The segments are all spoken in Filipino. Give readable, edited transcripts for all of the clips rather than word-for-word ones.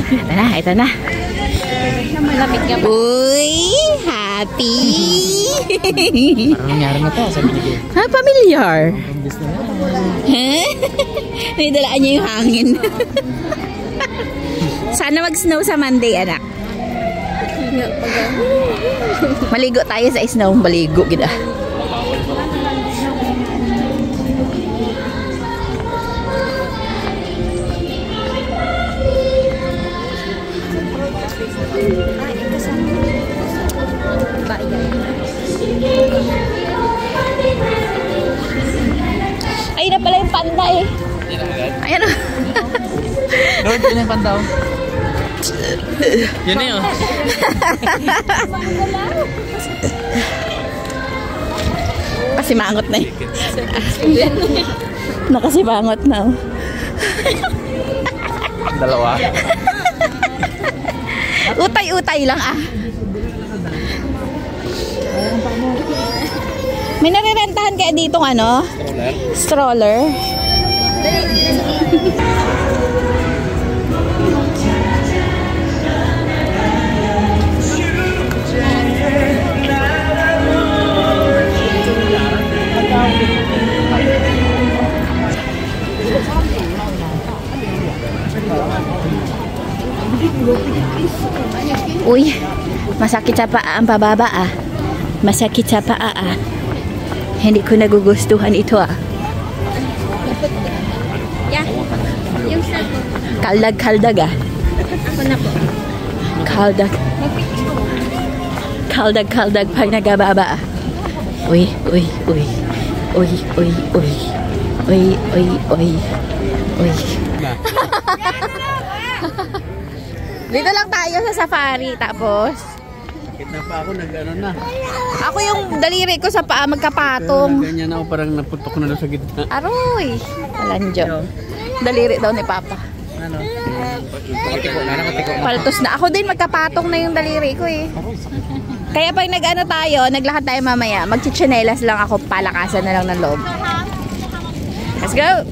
Ito na, ito na. Malapit ka pa. Uy, happy! Parang nangyari na to, sabi niya. Ha, familiar. Imbis na yan. Nidalaan niya yung hangin. Sana mag-snow sa Monday, anak. Maligo tayo sa snow. Maligo, gila. Ayun na pala yung panda eh. Ayan o. Lord, yun yung pandaw. Yun na yun. Nakasimangot na eh. Nakasimangot na oh. Dalawa. Utay-utay lang ah. May narirentahan kaya ditong ano? Stroller. Uy, masakit sa paa ang pababa ah. Masakit sa paa ah. Hindi ko nagugustuhan ito ah. Yeah. Yung sa ko. Kaldag-kaldag ah. Ako na po. Kaldag. Kaldag-kaldag pag nagababa ah. Uy, uy, uy. Uy, uy, uy. Uy, uy, uy. Uy. Dito lang tayo sa safari tapos Kita pa ako, nag-ano na. ako yung daliri ko sa paa magkapatong. Ganyan ako, parang naputok na doon sa gitna. Aroy! Alanjo. Daliri daw ni Papa. Ano? Paltos na. Ako din magkapatong na yung daliri ko eh. Kaya pag nag-ano tayo, naglakad tayo mamaya, magchichinelas lang ako, palakasan na lang ng loob. Let's go!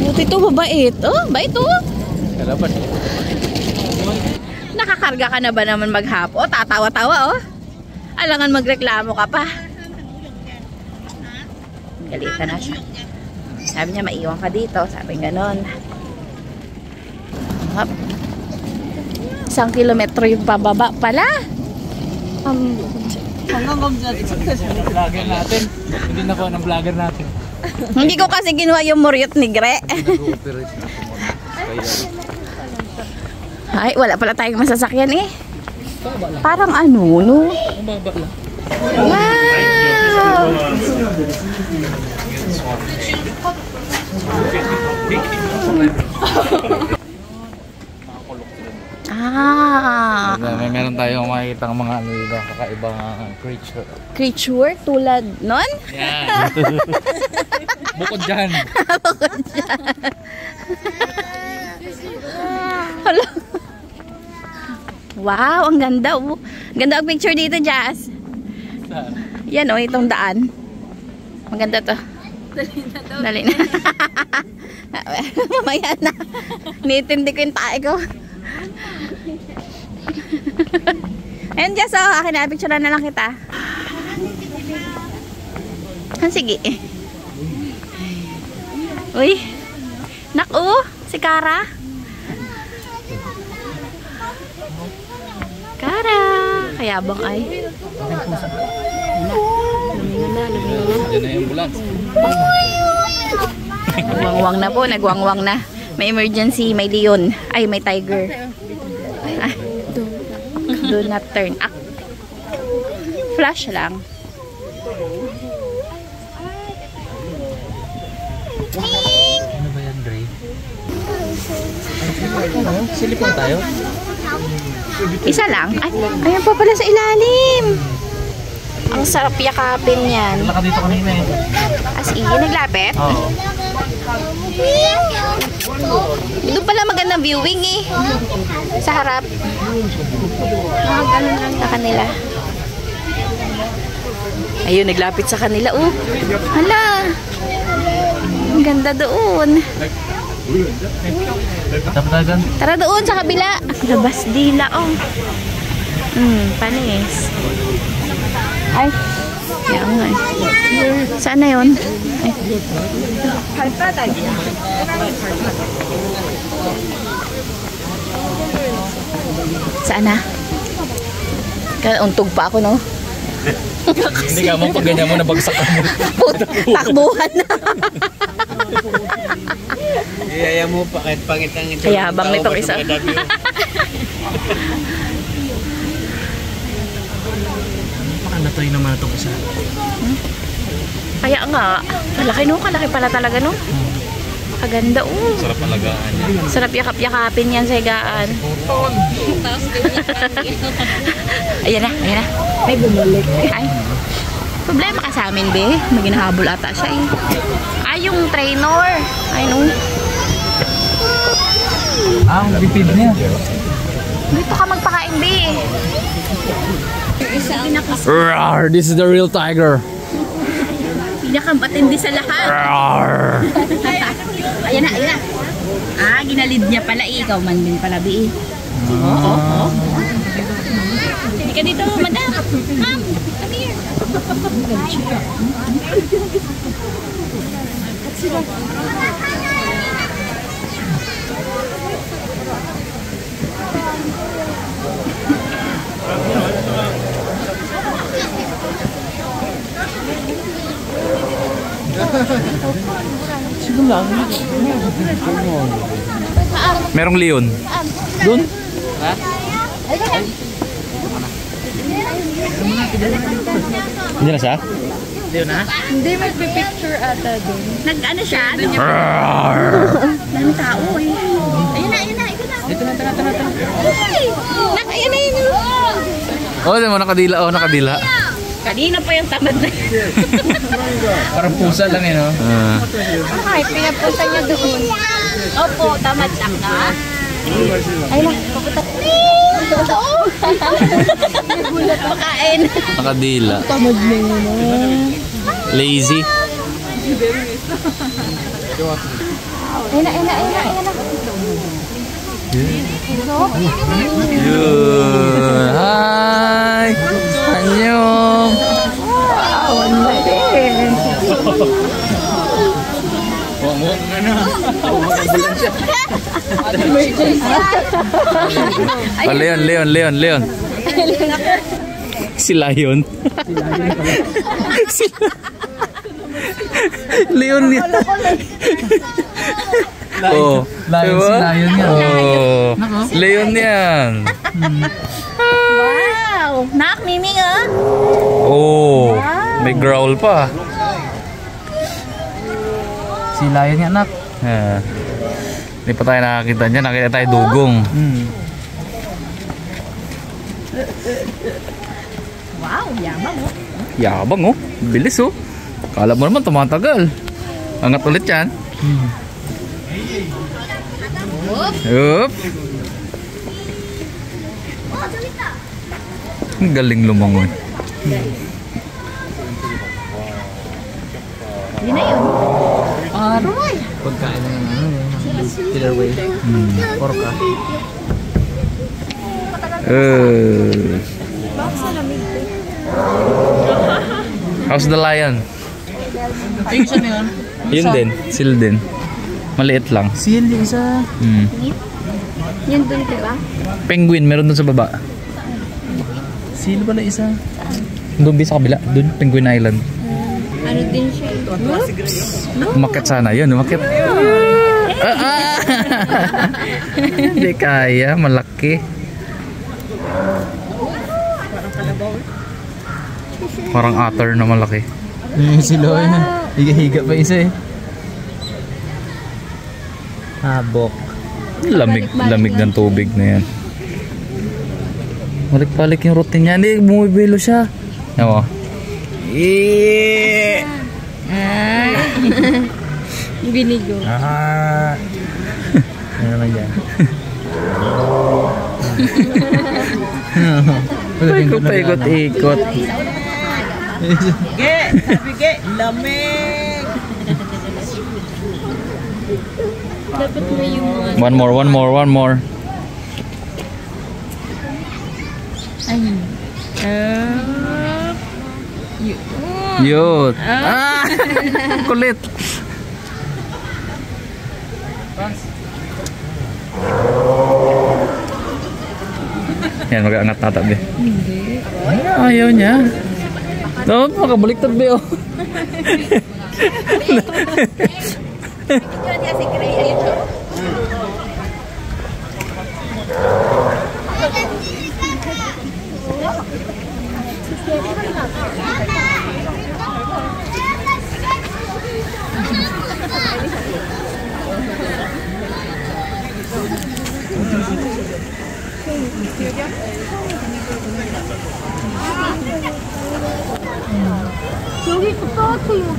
Buti ito, mabait. Oh, bait oh. Kalaban. Nakakarga ka na ba naman maghapo? Tatawa-tawa oh. Alangan magreklamo ka pa. Galita na siya. Sabi niya, maiwan ka dito. Sabi ganon. Hop. 1 kilometro yung pababa pala. Hanggang dyan, success yung vlogger natin. Hindi na ko ng vlogger natin. Hindi ko kasi ginawa yung muryot ni Gre. Nag-ooperate na ako. Ay, wala pala tayong masasakyan eh. Parang ano, no? Wow! Ah! Meron tayong makikita ng mga ano iba, kakaibang creature. Creature tulad nun? Yan! Bukod dyan! Bukod dyan. Hala. Wow, ang ganda oh. Ganda ang picture dito, Jazz. Yan oh, itong daan. Maganda to. Dali na. Mamaya na. Nitindi ko yung tae ko. Ayan, Jazz oh. Akin na, picture na lang kita. Sige. Uy. Naku, si Kara. Kara. Kaya bang ay. Lumingan na. Yan na yung bulag. Nagwangwang na po, nagwangwang na. May emergency, may leon. Ay, may tiger. Ah, do not turn. Ah. Flash lang. Ano ba yan, Dre? Silipon tayo? Isa lang? Ay, ayan pa pala sa ilalim. Ang sarap yakapin yan. Naka dito kanina eh. As in, naglapit? Oo. Doon pala magandang viewing eh. Sa harap. Ganun lang sa kanila. Ayun, naglapit sa kanila. Oh, hala. Ang ganda doon. Tapdagan. Tara doon sa kabila. Labas dila, oh. Panis. Ay. Yan nga eh. Saan na yun? Ay. Saan na? Untog pa ako, no? Hindi ka mo pag ganyan mo nabagsak ka mo. Takbuhan na. Iyaya mo pa kahit pangit ang ito. Kaya habang nitong isa. Pakanatoy naman itong isa. Kaya nga, malaki no? Kalaki pala talaga no? Kaganda oh. Sarap alagaan niya. Sarap yakap-yakapin yan sa higaan. Ayan na, ayan na. May bumalik. Ay, problema ka sa amin, be. May ginahabol ata siya eh. Ay, yung trainer. Ay, no. Ang bipid niya. Dito ka magpakain, be. Rawr, this is the real tiger. Pinakamatindi sa lahat. Rawr. Ayan na, ayan na. Ah, ginalid niya pala eh. Ikaw man din pala, be. Oo. Hindi ka dito, madam. Ma'am, come here. Merong leon. Doon? Hindi na siya? Hindi na? Hindi, magpipicture ata doon. Nag-ano siya? Rawr. Daming tao eh. Ayun na, ayun na. Dito na, tara. Ayun na, yun. Oh, di mo nakadila. Oh, nakadila. Kanina pa yung tamad na yun. Parang pusa lang eh, no? Ay, pinapunta niya doon. Opo, tamad lang ka. Ayun na, papunta. Pakain. Nakadila. Tamad na yun. Lazy. Ayun na, ayun na, ayun na. Yun. Hi! Annyeong! Wow, ang laki. Oh, Leon. Si Lion. Leon niya. Oh, Lion, si Lion yan. Oh, Leon yan. Wow! Nak, miming ah! Oh, may growl pa. Si Lion yan, anak. Hindi pa tayo nakakita niya. Nakita tayo dugong. Wow, yabang oh. Yabang oh. Bilis oh. Kala mo naman tumatagal. Angat ulit yan. Yup. Ang galing lumangoy. Yun na yun. Aroy! Pagkain na ng killer whale. Orca. How's the lion? Ay, isa na yun. Yun din. Seal din. Maliit lang. Seal yung isa. Yun doon, diba? Penguin. Meron dun sa baba. Seal pala isa. Doon sa kabila. Doon. Penguin Island. Ano din siya? Umakit sana. Yun. Umakit. Hindi kaya. Malaki. Parang otter na malaki. Silo yan. Higa-higa pa isa eh. Habok. Lamig ng tubig na yan. Balik-balik yung routine niya. Hindi, bumibilo siya. Ewan. Binigo. Ano naman dyan? Paikot-ikot. Ge! Sabi ge! Lamig! Dapat may yung mga... One more. Ayun. Yun. Ah! Kulit. Yan, mag-aangat tatabi. Hindi. Ayaw niya. Dapat makabaliktad ba yun? 여기 또 따뜻해요.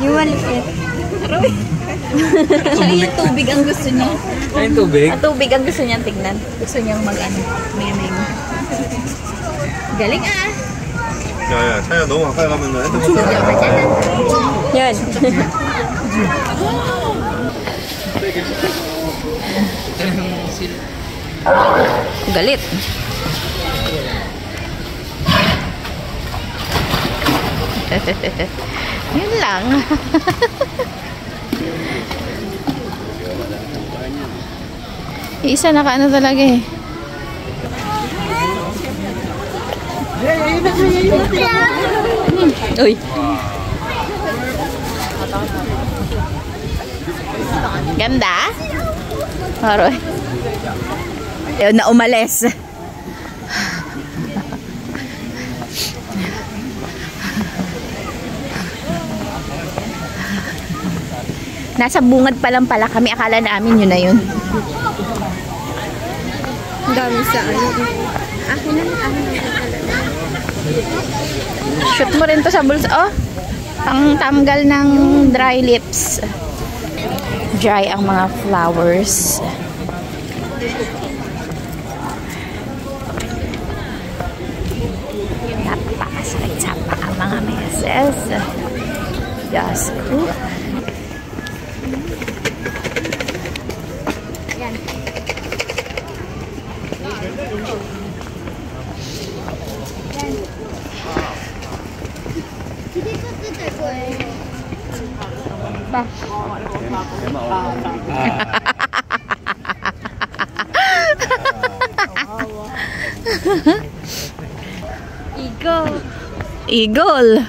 Yung maliit. Yung tubig ang gusto niya. Ay, tubig? Ang tubig ang gusto niyang tignan. Gusto niyang mag-ano. May. Galing ah. 야야 차야 너무 가까이 가면 핸드폰 Yan. Galit. Yun lang. Isa nakaano talaga eh. Uy. Ganda? Aroy. Ayaw na umalis. Nasa bungad pa lang pala kami. Akala namin yun na yun. Ang dami sa ano. Akin na. Shoot mo rin to sa bulsa. Oh, ang tanggal ng dry lips. Dry ang mga flowers. Napakasakit sa paa mga meses. Diyos ko. Eagle.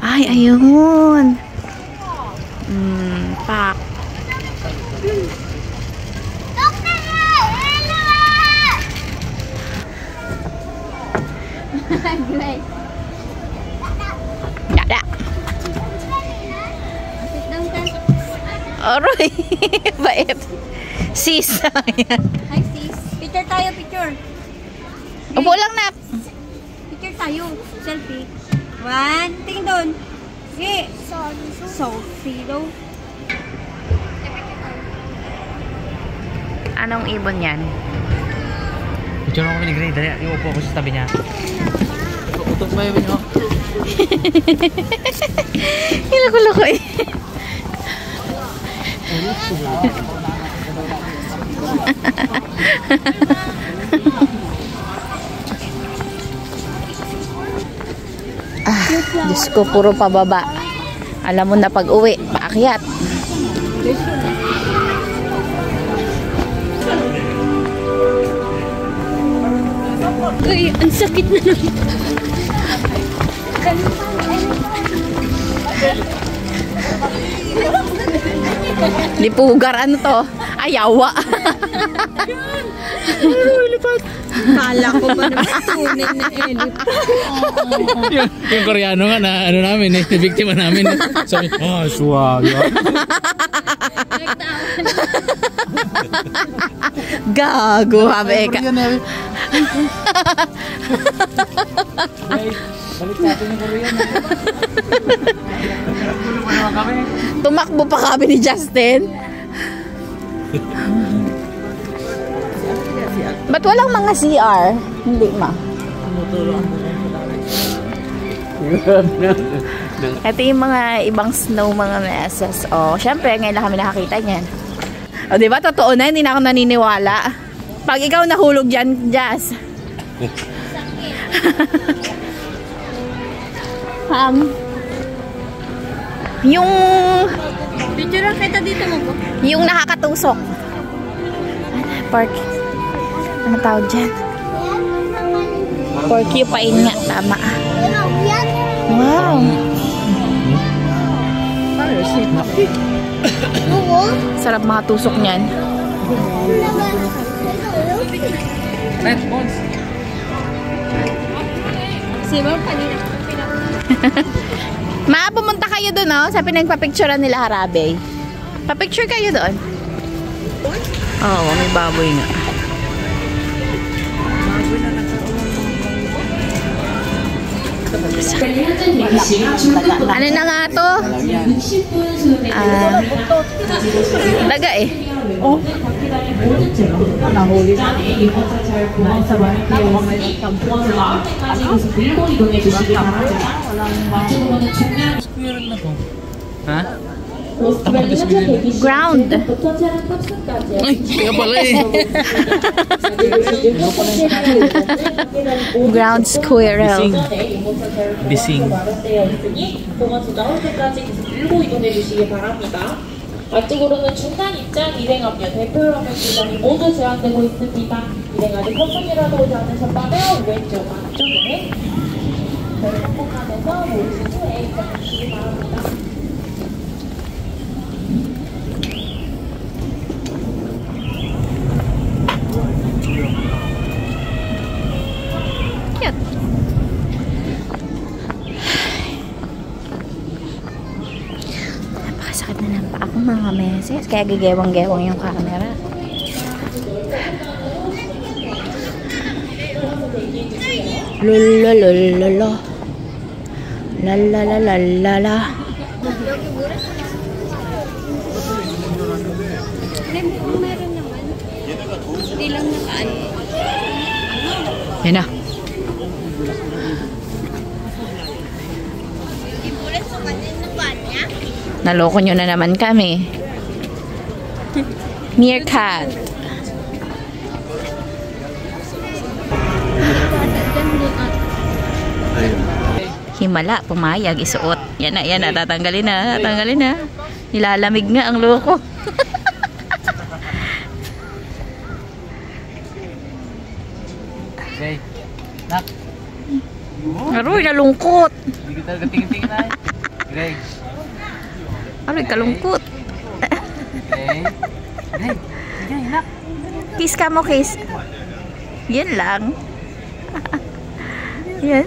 Ay, ayun. Pak. Dada. Aroy. Bait. Sis. Hi sis. Picture tayo, picture. Upo lang, nak. Picture tayo. Selfie. One. Tingin doon. Sige. Sophie daw. Anong ibon yan? Picture mo kami ni Gray. Dali, iupo ako sa tabi niya. Utok pa yun nyo. Ilako-lako eh. Diyos ko, puro pababa. Alam mo na pag uwi, paakyat. Uy, ang sakit na naman. Lipugar, ano to? Ayawa. Kala ko ba naman tunay na elephant. Yung Koreano nga na ano namin eh, biktima namin. Sabi, swag. Gago, habe ka. Balik sa atin yung Koreano. Tumakbo pa kami ni Justin. Ba't walang mga CR? Hindi ma. Ito yung mga ibang snow mga meses. O, syempre, ngayon lang kami nakakita niyan. O, diba? Totoo na, hindi na ako naniniwala. Pag ikaw nahulog dyan, Jazz. Yung... Picture lang kita dito mo po. Yung nakakatusok. Pork. Ano tawag dyan? Porcupine nga. Tama. Wow. Sarap mga tusok niyan. Siba, kanina. Ma, pumunta kayo doon, no? Sa pinagpapicturean nila Harabe. Papicture kayo doon. Oo, may baboy nga. Ano na nga to? Daga eh. Oh. Ha? Ground. Ay, kaya pala eh. Ground squirrel. Bising. 앞쪽으로는 중단 입장 일행업료 대표역의 기간이 모두 제한되고 있습니다. 일행하지 커플이라도 오지 않으셨다면 왼쪽 앞쪽에 저희 항공관에서 모이신 후에 입장해 주시기 바랍니다. Napakasakit na ng paa ko mga meses. Kaya gigewang-gewang yung camera. Lululululu. Lalalalala. Meron naman. Hindi lang nakaan. Yan na. Naloko nyo na naman kami. Meerkat. Himala, pumayag, isuot. Yan na, tatanggalin na. Nilalamig nga ang loko. Okay. Nak. Aroy, nalungkot. Hindi kita tingin-tingin na eh. Greg. Aroy, kalungkot. Okay. Greg. Sige, nak. Kiss ka mo, kiss. Yan lang. Yan.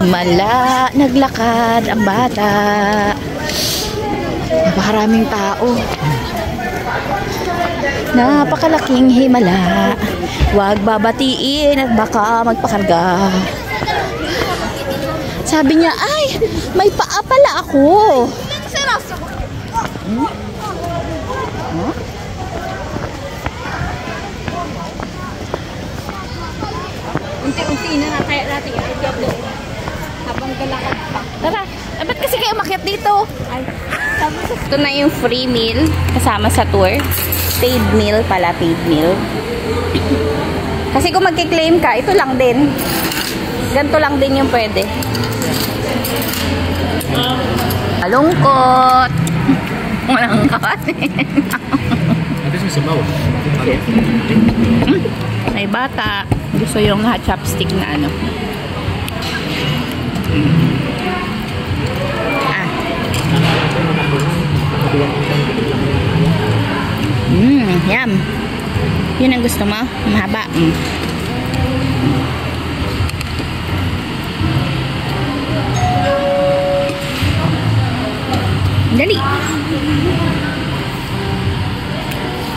Mala, naglakad ang bata. Napakaraming tao. Napakalaking himala. Huwag babatiin at baka magpakarga. Sabi niya, ay, may paa pala ako. Unti-unti na kaya natin i-pick doon. Habang galakad pa. Tara, ba't kasi kayo umakyat dito? Ay, sabi sa Ito na yung free meal kasama sa tour. Paid meal pala, paid meal. Kasi kung magkiklaim ka, ito lang din. Ganito lang din yung pwede. Malungkot. Walang kapasin. May bata. Gusto yung chopstick na ano. Yum. Yun ang gusto mo? Mahaba. Dali.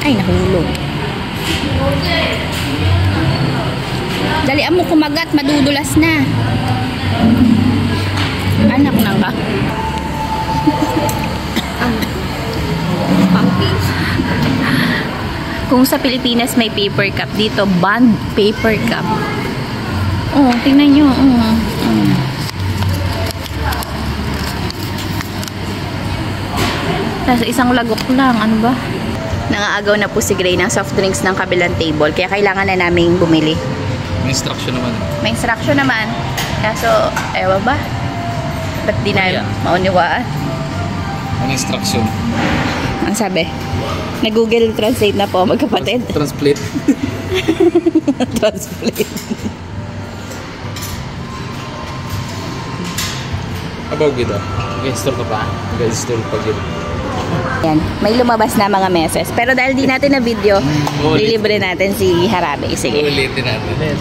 Ay, nahulog. Dalian mo kumagat, madudulas na. Anak nang ba? Kung sa Pilipinas may paper cup, dito bond paper cup. Oh, tingnan nyo. Nasa isang lagok lang. Ano ba? Nangaagaw na po si Gray ng soft drinks ng kabilang table. Kaya kailangan na namin bumili. May instruction naman. May instruction naman. Kaso, ewan ba? Ba't di na mauniwaan? May instruction. Ang sabi? Nag-Google Translate na po, magkapatid. Translate. Translate. About gito. Mag-install ka pa? Mag-install pa gito. Yan. May lumabas na mga meses. Pero dahil di natin na video, lilibre natin si Harabe. Sige. Ulitin natin.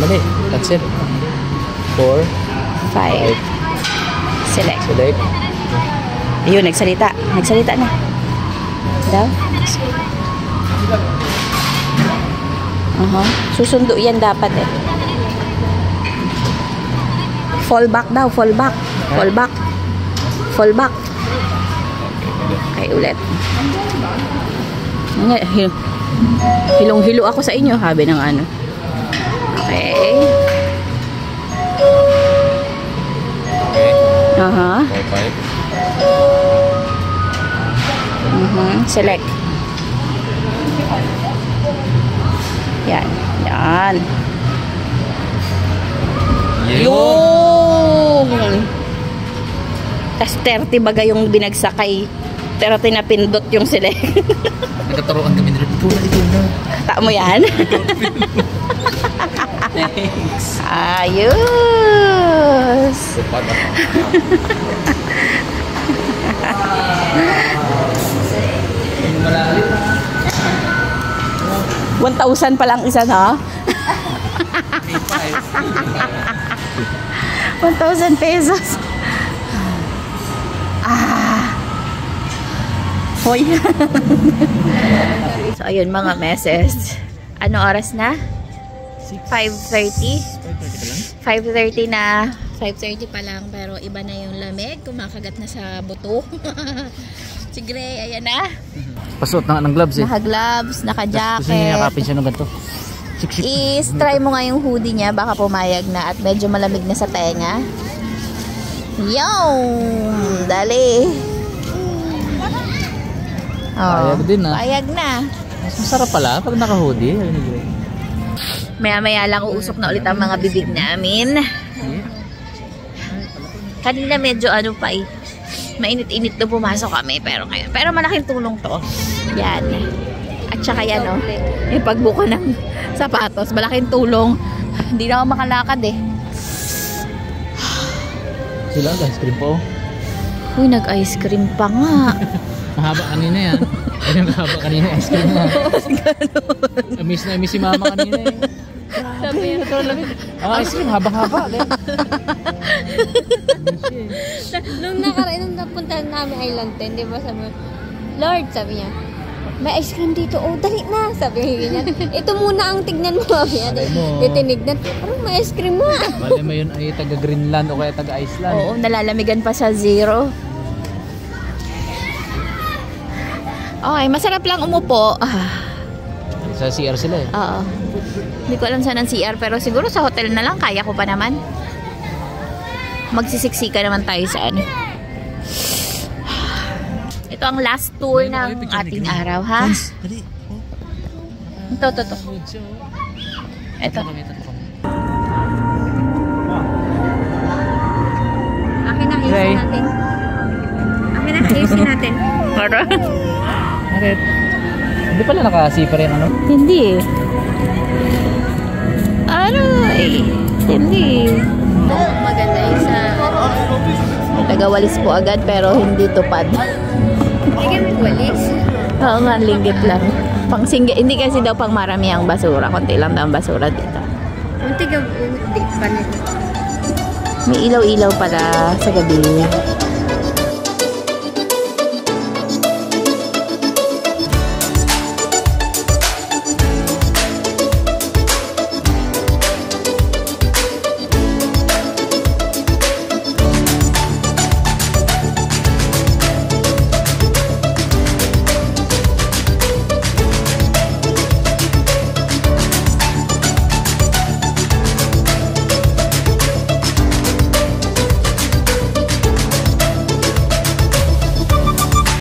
Mali. Cancel. 4, 5. Select. select. Ayun, nagsalita. Nagsalita na. Daw? Susundo yan dapat eh. Fall back daw, fall back. Fall back. Fall back. Okay, ulit. Hilong-hilo ako sa inyo, habi ng ano. Okay. Aha. 4, 5. Select. Yan. Yan. Yung! Tas 30 baga yung binagsak kay 30 na pindot yung select. Nagkataroan kami nila. Ito na. Ta mo yan? Thanks. Ayos! Supat ako. 1,000 pa lang isa na? 1,000 pesos. Hoy. So, ayun mga meses. Ano oras na? 5:30? 5:30 na. 5:30 pa lang, pero iba na yung lamig. Kumakagat na sa buto. Si Gray, ayan na. Pasuot na ng gloves eh. Naka-gloves, Gusto niya naka-jacket. yakapin siya ng ganito. Try mo nga yung hoodie niya, baka pumayag na at medyo malamig na sa tenga. Yung! Dali! Payag din ah. Payag na. Mas masarap pala pag naka-hoodie. Maya-maya lang uusok na ulit ang mga bibig namin. Kanina medyo ano pa eh. Mainit-init na pumasok kami pero ngayon. Pero malaking tulong to. Yan. At saka yan oh. Yung pagbuka ng sapatos. Malaking tulong. Hindi na ako makalakad eh. Sila, ice cream po. Uy, nag-ice cream pa nga. Mahaba kanina yan. Ay, mahaba kanina ice cream na. Amiss na amiss si mama kanina eh. Sabi niya. Ice cream, haba-haba. Nung napunta namin Island 10, di ba sabi, Lord, sabi niya, may ice cream dito. Oh, dali na. Sabi niya, ito muna ang tignan mo. Titinignan. Parang may ice cream mo. Bale mo yun ay taga-Greenland o kaya taga-Iceland. Oo, nalalamigan pa sa 0. Okay, masarap lang umupo. Sa CR sila eh. Oo. Hindi ko alam saan ang CR, pero siguro sa hotel na lang, kaya ko pa naman. Magsisiksika naman tayo sa ano. Ito ang last tour ng ating araw, ha? Ito. Ito. Akin na AC natin. Akin na AC natin. Bakit? Hindi pala naka-zipper yung ano? Hindi eh. Hindi. Maganda yung sa... Tagawalis po agad pero hindi tupad. Hindi ka nagwalis. Oo nga, linggit lang. Hindi kasi daw pang marami ang basura. Konti lang daw ang basura dito. Unti ka pa nito. May ilaw-ilaw pala sa gabi.